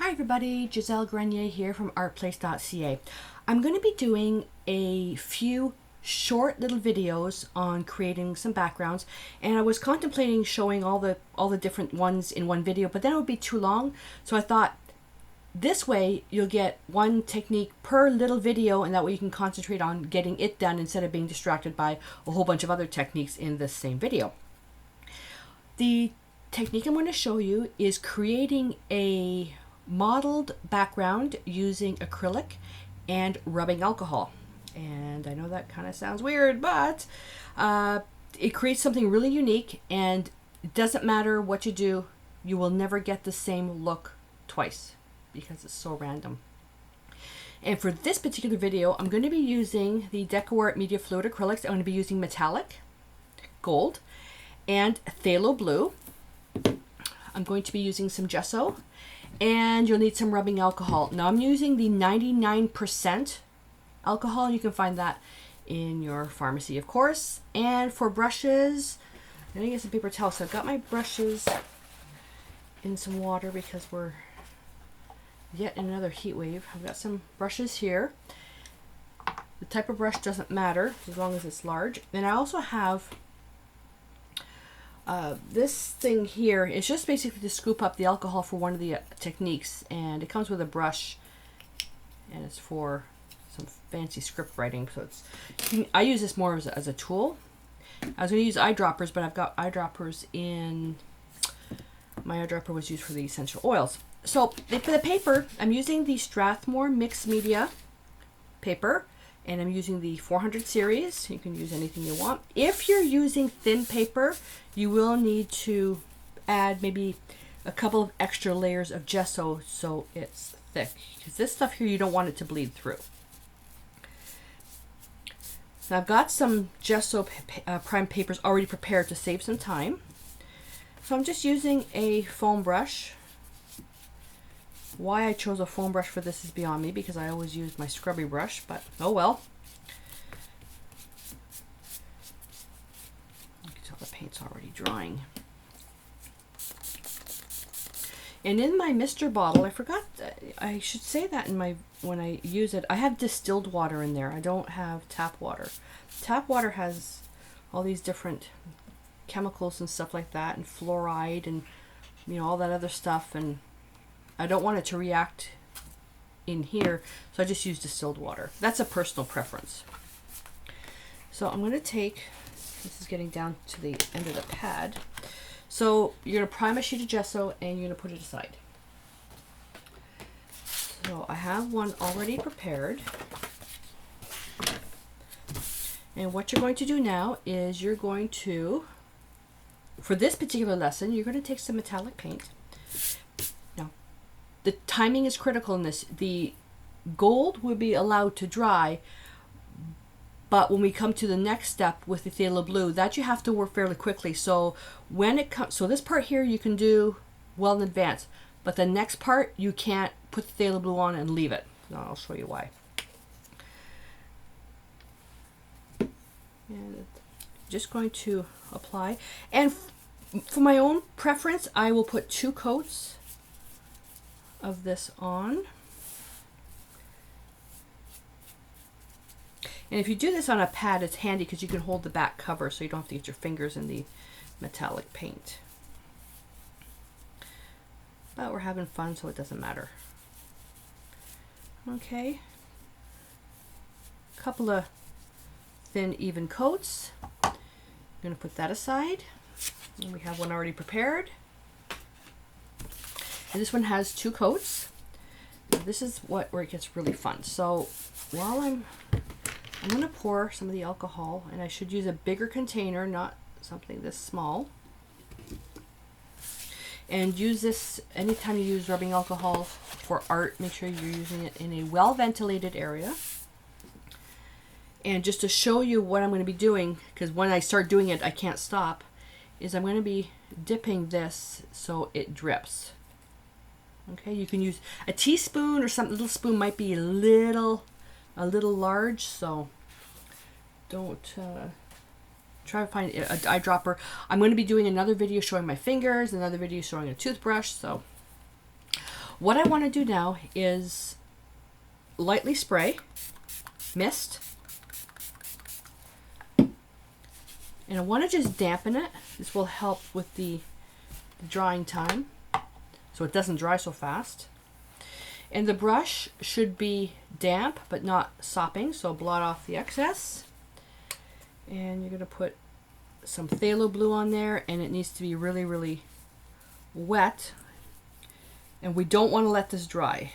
Hi everybody, Giselle Grenier here from ArtPlace.ca. I'm going to be doing a few short little videos on creating some backgrounds, and I was contemplating showing all the different ones in one video, but then it would be too long. So I thought this way you'll get one technique per little video, and that way you can concentrate on getting it done instead of being distracted by a whole bunch of other techniques in the same video. The technique I'm going to show you is creating a modeled background using acrylic and rubbing alcohol. And I know that kind of sounds weird, but it creates something really unique, and it doesn't matter what you do, you will never get the same look twice because it's so random. And for this particular video, I'm going to be using the DecoArt Media Fluid acrylics. I'm going to be using metallic, gold, and phthalo blue. I'm going to be using some gesso, and you'll need some rubbing alcohol. Now I'm using the 99% alcohol. You can find that in your pharmacy, of course. And for brushes, I'm gonna get some paper towels. So I've got my brushes in some water because we're yet in another heat wave. I've got some brushes here. The type of brush doesn't matter as long as it's large. And I also have this thing here. Is just basically to scoop up the alcohol for one of the techniques, and it comes with a brush, and it's for some fancy script writing. So I use this more as a tool. I was going to use eyedroppers, but I've got eyedroppers in my eyedropper was used for the essential oils. So for the paper, I'm using the Strathmore mixed media paper, and I'm using the 400 series. You can use anything you want. If you're using thin paper, you will need to add maybe a couple of extra layers of gesso so it's thick, because this stuff here, you don't want it to bleed through. Now I've got some gesso prime papers already prepared to save some time. So I'm just using a foam brush. Why I chose a foam brush for this is beyond me, because I always use my scrubby brush, but oh well. You can tell the paint's already drying. And in my Mr. bottle, I forgot, I should say that when I use it, I have distilled water in there. I don't have tap water. Tap water has all these different chemicals and stuff like that, and fluoride and all that other stuff, and I don't want it to react in here, so I just use distilled water. That's a personal preference. So I'm going to take, this is getting down to the end of the pad. So you're going to prime a sheet of gesso, and you're going to put it aside. So I have one already prepared. And what you're going to do now is you're going to, for this particular lesson, you're going to take some metallic paint. The timing is critical in this. The gold will be allowed to dry, but when we come to the next step with the phthalo blue, that you have to work fairly quickly. So when it comes, so this part here you can do well in advance, but the next part you can't put the phthalo blue on and leave it. No, I'll show you why. And just going to apply, and for my own preference, I will put 2 coats of this on. And if you do this on a pad, it's handy because you can hold the back cover so you don't have to get your fingers in the metallic paint. But we're having fun, so it doesn't matter. Okay. Couple of thin, even coats. I'm going to put that aside. And we have one already prepared. And this one has 2 coats. This is where it gets really fun. So while I'm going to pour some of the alcohol, and I should use a bigger container, not something this small. And use this anytime you use rubbing alcohol for art. Make sure you're using it in a well-ventilated area. And just to show you what I'm going to be doing, because when I start doing it, I can't stop, is I'm going to be dipping this so it drips. Okay, you can use a teaspoon or some little spoon, might be a little large, so don't try to find an eyedropper. I'm going to be doing another video showing my fingers, another video showing a toothbrush. So What I want to do now is lightly spray mist, and I want to just dampen it. This will help with the drying time so it doesn't dry so fast. And the brush should be damp but not sopping, so blot off the excess. And you're going to put some phthalo blue on there, and it needs to be really, really wet. And we don't want to let this dry.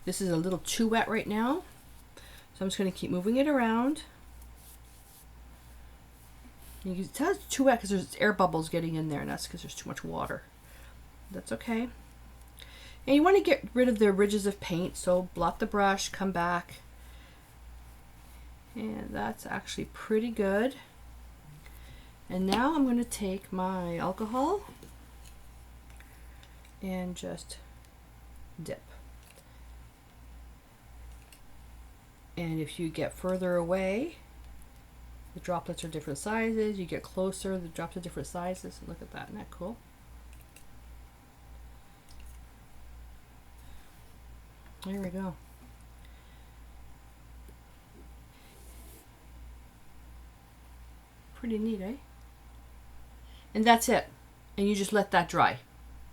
This is a little too wet right now, so I'm just going to keep moving it around. You can tell it's too wet because there's air bubbles getting in there, and that's because there's too much water. That's okay. And you want to get rid of the ridges of paint, so blot the brush, come back. And that's actually pretty good. And now I'm going to take my alcohol and just dip. And if you get further away, the droplets are different sizes. You get closer, the drops are different sizes. Look at that, isn't that cool? There we go. Pretty neat, eh? And that's it. And you just let that dry.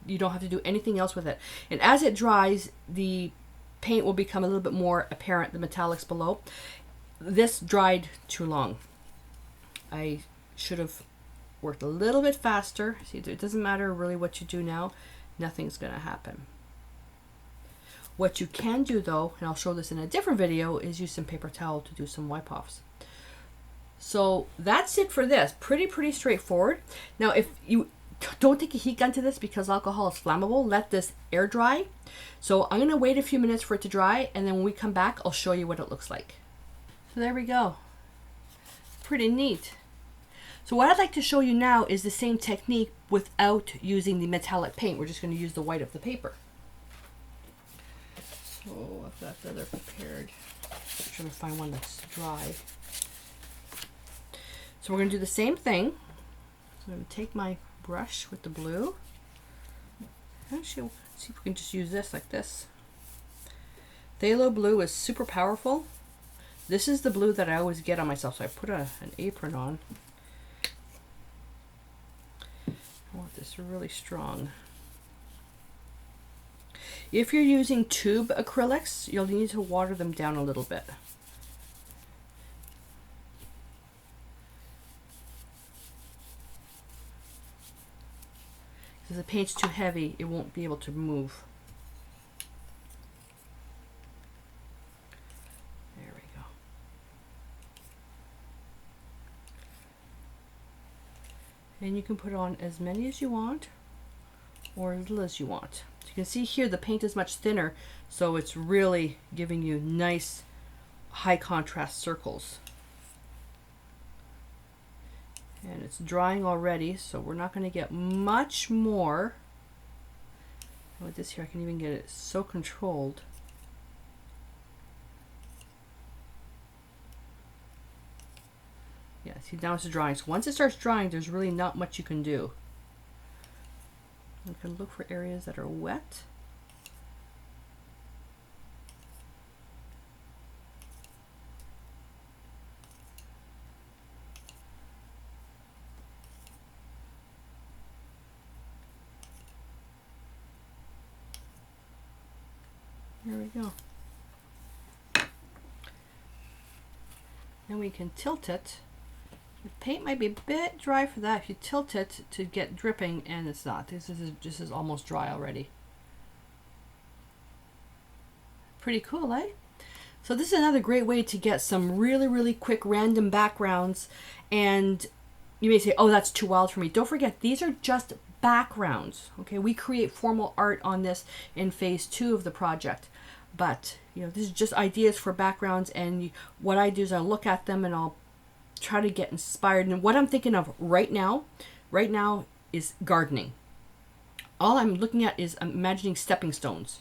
You don't have to do anything else with it. And as it dries, the paint will become a little bit more apparent, the metallics below. This dried too long. I should have worked a little bit faster. See, it doesn't matter really what you do now. Nothing's going to happen. What you can do though, and I'll show this in a different video, is use some paper towel to do some wipe offs. So that's it for this. Pretty straightforward. Now if you don't take a heat gun to this because alcohol is flammable, let this air dry. So I'm going to wait a few minutes for it to dry, and then when we come back I'll show you what it looks like. So there we go. Pretty neat. So what I'd like to show you now is the same technique without using the metallic paint. We're just going to use the white of the paper. So I've got the other prepared. I'm trying to find one that's dry. So we're going to do the same thing. So I'm going to take my brush with the blue. Actually, see if we can just use this like this. Phthalo blue is super powerful. This is the blue that I always get on myself, so I put an apron on. I want this really strong. If you're using tube acrylics, you'll need to water them down a little bit. If the paint's too heavy, it won't be able to move. There we go. And you can put on as many as you want or as little as you want. So you can see here the paint is much thinner, so it's really giving you nice high contrast circles. And it's drying already, so we're not going to get much more. And with this here, I can even get it so controlled. Yeah, see, now it's drying. So once it starts drying, there's really not much you can do. You can look for areas that are wet. There we go. Then we can tilt it. The paint might be a bit dry for that if you tilt it to get dripping, and it's not. This is almost dry already. Pretty cool, eh? So this is another great way to get some really quick random backgrounds. And you may say, oh, that's too wild for me. Don't forget, these are just backgrounds. Okay, we create formal art on this in phase 2 of the project. But, you know, this is just ideas for backgrounds, and what I do is I look at them and I'll try to get inspired. And what I'm thinking of right now is gardening. All I'm looking at is I'm imagining stepping stones.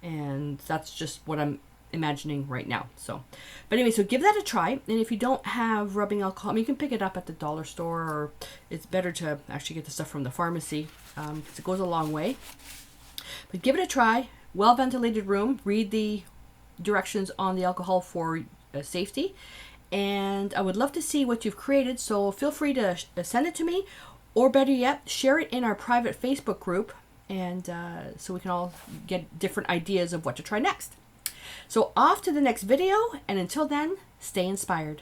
And that's just what I'm imagining right now. So, but anyway, so give that a try. And if you don't have rubbing alcohol, I mean, you can pick it up at the dollar store, or it's better to actually get the stuff from the pharmacy because it goes a long way. But give it a try. Well ventilated room. Read the directions on the alcohol for safety. And I would love to see what you've created. So feel free to send it to me, or better yet, share it in our private Facebook group, and so we can all get different ideas of what to try next. So off to the next video, and until then, stay inspired.